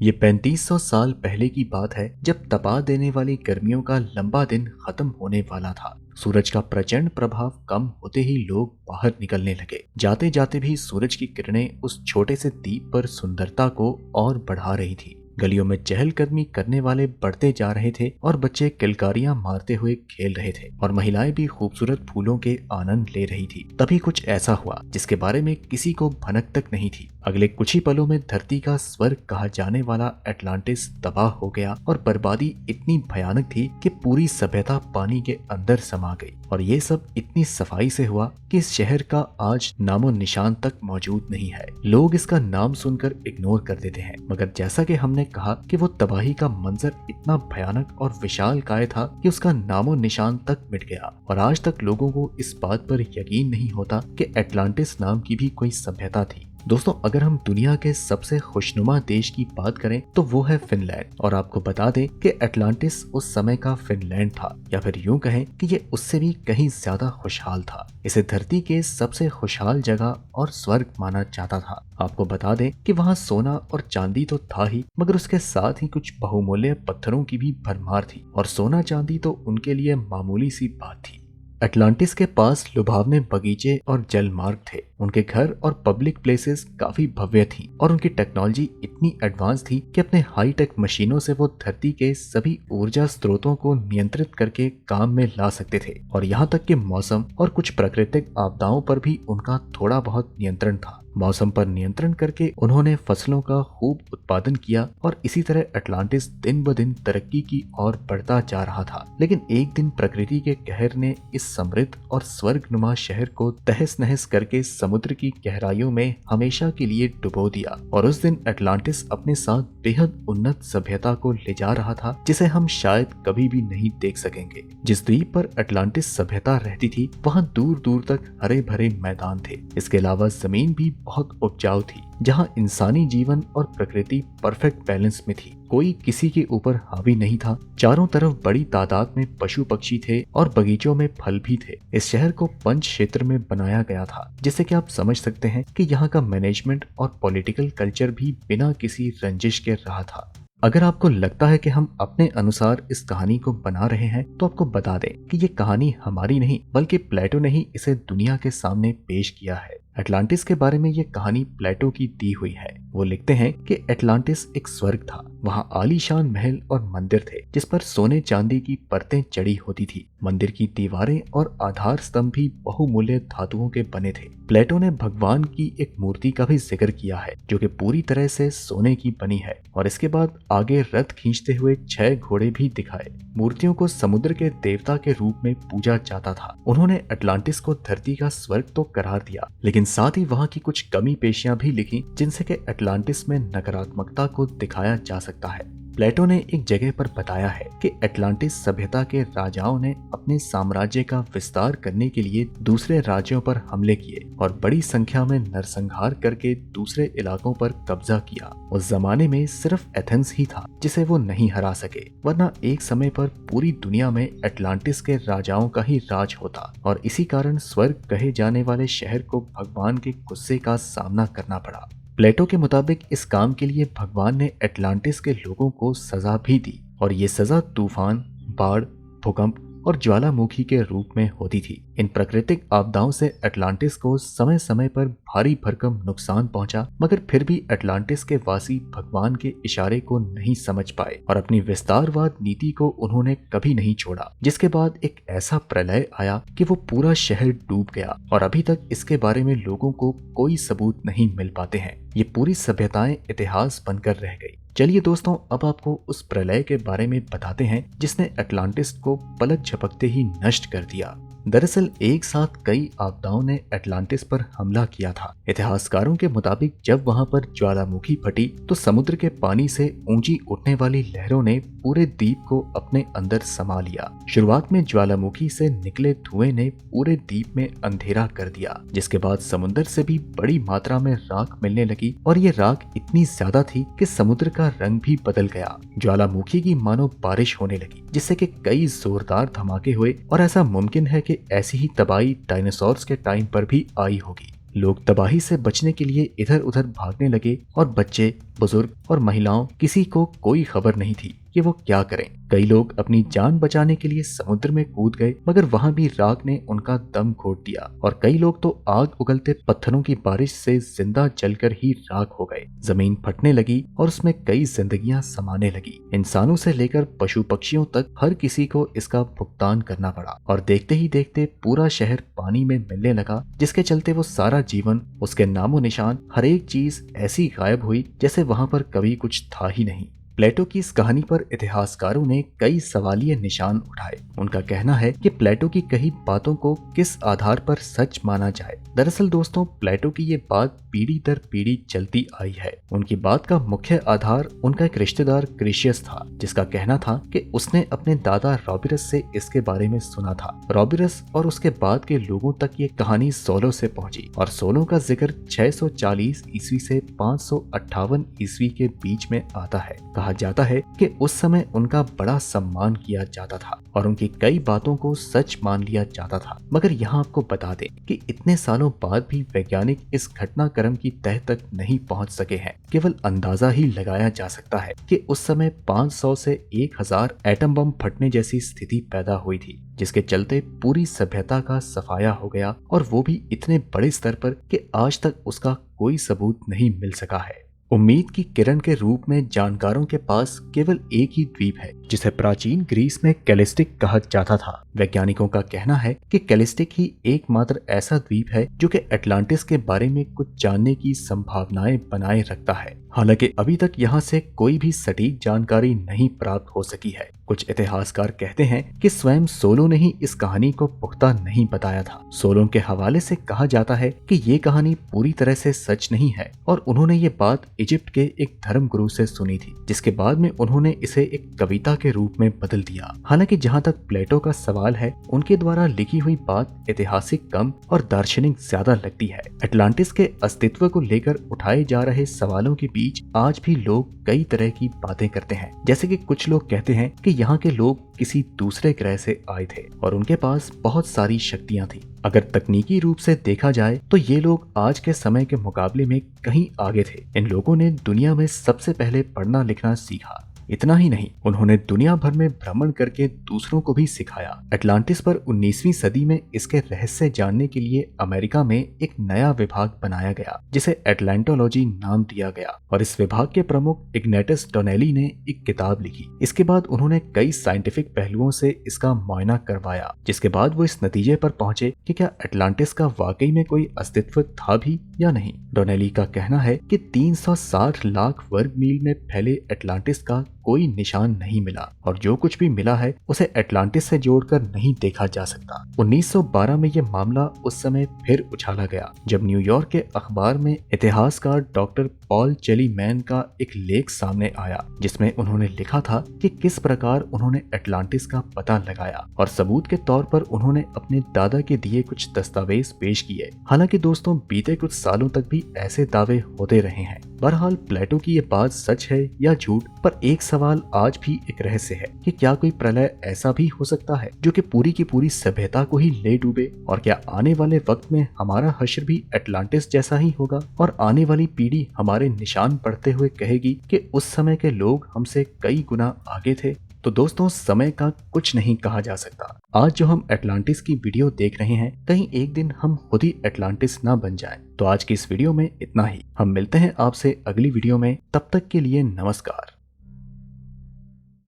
ये 3500 साल पहले की बात है जब तपा देने वाली गर्मियों का लंबा दिन खत्म होने वाला था। सूरज का प्रचंड प्रभाव कम होते ही लोग बाहर निकलने लगे। जाते जाते भी सूरज की किरणें उस छोटे से द्वीप पर सुंदरता को और बढ़ा रही थी। गलियों में चहलकदमी करने वाले बढ़ते जा रहे थे और बच्चे किलकारियां मारते हुए खेल रहे थे और महिलाएं भी खूबसूरत फूलों के आनंद ले रही थी। तभी कुछ ऐसा हुआ जिसके बारे में किसी को भनक तक नहीं थी। अगले कुछ ही पलों में धरती का स्वर्ग कहा जाने वाला अटलांटिस तबाह हो गया और बर्बादी इतनी भयानक थी कि पूरी सभ्यता पानी के अंदर समा गई। और ये सब इतनी सफाई से हुआ कि इस शहर का आज नामो निशान तक मौजूद नहीं है। लोग इसका नाम सुनकर इग्नोर कर देते हैं, मगर जैसा कि हमने कहा कि वो तबाही का मंजर इतना भयानक और विशालकाय था कि उसका नामो निशान तक मिट गया। और आज तक लोगों को इस बात पर यकीन नहीं होता कि अटलांटिस नाम की भी कोई सभ्यता थी। दोस्तों, अगर हम दुनिया के सबसे खुशनुमा देश की बात करें तो वो है फिनलैंड। और आपको बता दें कि अटलांटिस उस समय का फिनलैंड था, या फिर यूं कहें कि ये उससे भी कहीं ज्यादा खुशहाल था। इसे धरती के सबसे खुशहाल जगह और स्वर्ग माना जाता था। आपको बता दें कि वहाँ सोना और चांदी तो था ही, मगर उसके साथ ही कुछ बहुमूल्य पत्थरों की भी भरमार थी। और सोना चांदी तो उनके लिए मामूली सी बात थी। अटलांटिस के पास लुभावने बगीचे और जलमार्ग थे। उनके घर और पब्लिक प्लेसेस काफी भव्य थी और उनकी टेक्नोलॉजी इतनी एडवांस थी कि अपने हाई टेक मशीनों से वो धरती के सभी ऊर्जा स्रोतों को नियंत्रित करके काम में ला सकते थे। और यहाँ तक कि मौसम और कुछ प्राकृतिक आपदाओं पर भी उनका थोड़ा बहुत नियंत्रण था। मौसम पर नियंत्रण करके उन्होंने फसलों का खूब उत्पादन किया और इसी तरह अटलांटिस दिन ब दिन तरक्की की ओर बढ़ता जा रहा था। लेकिन एक दिन प्रकृति के कहर ने इस समृद्ध और स्वर्गनुमा शहर को तहस नहस करके समुद्र की गहराइयों में हमेशा के लिए डुबो दिया। और उस दिन अटलांटिस अपने साथ बेहद उन्नत सभ्यता को ले जा रहा था जिसे हम शायद कभी भी नहीं देख सकेंगे। जिस द्वीप पर अटलांटिस सभ्यता रहती थी वहाँ दूर दूर तक हरे भरे मैदान थे। इसके अलावा जमीन भी बहुत उपजाऊ थी, जहां इंसानी जीवन और प्रकृति परफेक्ट बैलेंस में थी। कोई किसी के ऊपर हावी नहीं था। चारों तरफ बड़ी तादाद में पशु पक्षी थे और बगीचों में फल भी थे। इस शहर को पंच क्षेत्र में बनाया गया था, जिससे कि आप समझ सकते हैं कि यहाँ का मैनेजमेंट और पॉलिटिकल कल्चर भी बिना किसी रंजिश के रहा था। अगर आपको लगता है कि हम अपने अनुसार इस कहानी को बना रहे हैं तो आपको बता दें कि ये कहानी हमारी नहीं बल्कि प्लेटो ने ही इसे दुनिया के सामने पेश किया है। अटलांटिस के बारे में ये कहानी प्लेटो की दी हुई है। वो लिखते हैं कि अटलांटिस एक स्वर्ग था। वहाँ आलीशान महल और मंदिर थे जिस पर सोने चांदी की परतें चढ़ी होती थी। मंदिर की दीवारें और आधार स्तंभ भी बहुमूल्य धातुओं के बने थे। प्लेटो ने भगवान की एक मूर्ति का भी जिक्र किया है जो कि पूरी तरह से सोने की बनी है। और इसके बाद आगे रथ खींचते हुए 6 घोड़े भी दिखाए। मूर्तियों को समुद्र के देवता के रूप में पूजा जाता था। उन्होंने अटलांटिस को धरती का स्वर्ग तो करार दिया, लेकिन साथ ही वहाँ की कुछ कमी पेशियां भी लिखी जिनसे कि अटलांटिस में नकारात्मकता को दिखाया जा सकता है। प्लेटो ने एक जगह पर बताया है कि अटलांटिस सभ्यता के राजाओं ने अपने साम्राज्य का विस्तार करने के लिए दूसरे राज्यों पर हमले किए और बड़ी संख्या में नरसंहार करके दूसरे इलाकों पर कब्जा किया। उस जमाने में सिर्फ एथेंस ही था जिसे वो नहीं हरा सके, वरना एक समय पर पूरी दुनिया में अटलांटिस के राजाओं का ही राज होता। और इसी कारण स्वर्ग कहे जाने वाले शहर को भगवान के गुस्से का सामना करना पड़ा। प्लेटो के मुताबिक इस काम के लिए भगवान ने अटलांटिस के लोगों को सजा भी दी और ये सजा तूफान, बाढ़, भूकंप और ज्वालामुखी के रूप में होती थी। इन प्राकृतिक आपदाओं से अटलांटिस को समय समय पर भारी भरकम नुकसान पहुंचा, मगर फिर भी अटलांटिस के वासी भगवान के इशारे को नहीं समझ पाए और अपनी विस्तारवाद नीति को उन्होंने कभी नहीं छोड़ा। जिसके बाद एक ऐसा प्रलय आया कि वो पूरा शहर डूब गया और अभी तक इसके बारे में लोगों को कोई सबूत नहीं मिल पाते हैं। ये पूरी सभ्यताएं इतिहास बनकर रह गई। चलिए दोस्तों, अब आपको उस प्रलय के बारे में बताते हैं जिसने अटलांटिस को पलक झपकते ही नष्ट कर दिया। दरअसल एक साथ कई आपदाओं ने अटलांटिस पर हमला किया था। इतिहासकारों के मुताबिक जब वहां पर ज्वालामुखी फटी तो समुद्र के पानी से ऊंची उठने वाली लहरों ने पूरे द्वीप को अपने अंदर समा लिया। शुरुआत में ज्वालामुखी से निकले धुएं ने पूरे द्वीप में अंधेरा कर दिया, जिसके बाद समुद्र से भी बड़ी मात्रा में राख मिलने लगी और ये राख इतनी ज्यादा थी कि समुद्र का रंग भी बदल गया। ज्वालामुखी की मानो बारिश होने लगी, जिससे कि कई जोरदार धमाके हुए और ऐसा मुमकिन है कि ऐसी ही तबाही डायनासोर्स के टाइम पर भी आई होगी। लोग तबाही से बचने के लिए इधर उधर भागने लगे और बच्चे, बुजुर्ग और महिलाओं किसी को कोई खबर नहीं थी कि वो क्या करें। कई लोग अपनी जान बचाने के लिए समुद्र में कूद गए, मगर वहां भी राख ने उनका दम घोट दिया और कई लोग तो आग उगलते पत्थरों की बारिश से जिंदा जलकर ही राख हो गए। जमीन फटने लगी और उसमें कई जिंदगियां समाने लगी। इंसानों से लेकर पशु पक्षियों तक हर किसी को इसका भुगतान करना पड़ा और देखते ही देखते पूरा शहर पानी में मिलने लगा, जिसके चलते वो सारा जीवन, उसके नामो निशान, हर एक चीज ऐसी गायब हुई जैसे वहां पर कभी कुछ था ही नहीं। प्लेटो की इस कहानी पर इतिहासकारों ने कई सवालिया निशान उठाए। उनका कहना है कि प्लेटो की कही बातों को किस आधार पर सच माना जाए। दरअसल दोस्तों, प्लेटो की ये बात पीढ़ी दर पीढ़ी चलती आई है। उनकी बात का मुख्य आधार उनका एक रिश्तेदार क्रिशियस था, जिसका कहना था कि उसने अपने दादा रॉबिरस से इसके बारे में सुना था। रॉबिरस और उसके बाद के लोगों तक ये कहानी सोलो से पहुंची और सोलो का जिक्र 640 ईस्वी से 558 ईस्वी के बीच में आता है। कहा जाता है कि उस समय उनका बड़ा सम्मान किया जाता था और उनकी कई बातों को सच मान लिया जाता था। मगर यहाँ आपको बता दें कि इतने सालों बाद भी वैज्ञानिक इस घटनाक्रम की तह तक नहीं पहुंच सके हैं। केवल अंदाजा ही लगाया जा सकता है कि उस समय 500 से 1000 एटम बम फटने जैसी स्थिति पैदा हुई थी, जिसके चलते पूरी सभ्यता का सफाया हो गया और वो भी इतने बड़े स्तर पर कि आज तक उसका कोई सबूत नहीं मिल सका है। उम्मीद की किरण के रूप में जानकारों के पास केवल एक ही द्वीप है, जिसे प्राचीन ग्रीस में कैलिस्टिक कहा जाता था। वैज्ञानिकों का कहना है कि कैलिस्टिक ही एकमात्र ऐसा द्वीप है जो कि अटलांटिस के बारे में कुछ जानने की संभावनाएं बनाए रखता है। हालांकि अभी तक यहाँ से कोई भी सटीक जानकारी नहीं प्राप्त हो सकी है। कुछ इतिहासकार कहते हैं कि स्वयं सोलो ने ही इस कहानी को पुख्ता नहीं बताया था। सोलो के हवाले से कहा जाता है कि ये कहानी पूरी तरह से सच नहीं है और उन्होंने ये बात इजिप्ट के एक धर्मगुरु से सुनी थी, जिसके बाद में उन्होंने इसे एक कविता के रूप में बदल दिया। हालांकि जहाँ तक प्लेटो का सवाल है, उनके द्वारा लिखी हुई बात ऐतिहासिक कम और दार्शनिक ज्यादा लगती है। अटलांटिस के अस्तित्व को लेकर उठाए जा रहे सवालों के बीच आज भी लोग कई तरह की बातें करते हैं। जैसे कि कुछ लोग कहते हैं कि यहाँ के लोग किसी दूसरे ग्रह से आए थे और उनके पास बहुत सारी शक्तियां थी। अगर तकनीकी रूप से देखा जाए तो ये लोग आज के समय के मुकाबले में कहीं आगे थे। इन लोगों ने दुनिया में सबसे पहले पढ़ना लिखना सीखा। इतना ही नहीं, उन्होंने दुनिया भर में भ्रमण करके दूसरों को भी सिखाया। अटलांटिस पर 19वीं सदी में इसके रहस्य जानने के लिए अमेरिका में एक नया विभाग बनाया गया, जिसे एटलांटोलॉजी नाम दिया गया और इस विभाग के प्रमुख इग्नेटस डोनेली ने एक किताब लिखी। इसके बाद उन्होंने कई साइंटिफिक पहलुओं से इसका मुआयना करवाया, जिसके बाद वो इस नतीजे पर पहुंचे कि क्या अटलांटिस का वाकई में कोई अस्तित्व था भी या नहीं। डोनेली का कहना है कि 360 लाख वर्ग मील में फैले अटलांटिस का कोई निशान नहीं मिला और जो कुछ भी मिला है उसे अटलांटिस से जोड़कर नहीं देखा जा सकता। 1912 में यह मामला उस समय फिर उछाला गया, जब न्यूयॉर्क के अखबार में इतिहासकार डॉक्टर पॉल चेलीमैन का एक लेख सामने आया, जिसमें उन्होंने लिखा था कि किस प्रकार उन्होंने अटलांटिस का पता लगाया और सबूत के तौर पर उन्होंने अपने दादा के दिए कुछ दस्तावेज पेश किए। हालांकि दोस्तों, बीते कुछ सालों तक भी ऐसे दावे होते रहे हैं। बहरहाल, प्लेटो की ये बात सच है या झूठ, पर एक सवाल आज भी एक रहस्य है कि क्या कोई प्रलय ऐसा भी हो सकता है जो कि पूरी की पूरी सभ्यता को ही ले डूबे, और क्या आने वाले वक्त में हमारा हश्र भी अटलांटिस जैसा ही होगा और आने वाली पीढ़ी हमारे निशान पढ़ते हुए कहेगी कि उस समय के लोग हमसे कई गुना आगे थे। तो दोस्तों, समय का कुछ नहीं कहा जा सकता। आज जो हम अटलांटिस की वीडियो देख रहे हैं, कहीं एक दिन हम खुद ही अटलांटिस ना बन जाएं। तो आज की इस वीडियो में इतना ही। हम मिलते हैं आपसे अगली वीडियो में। तब तक के लिए नमस्कार।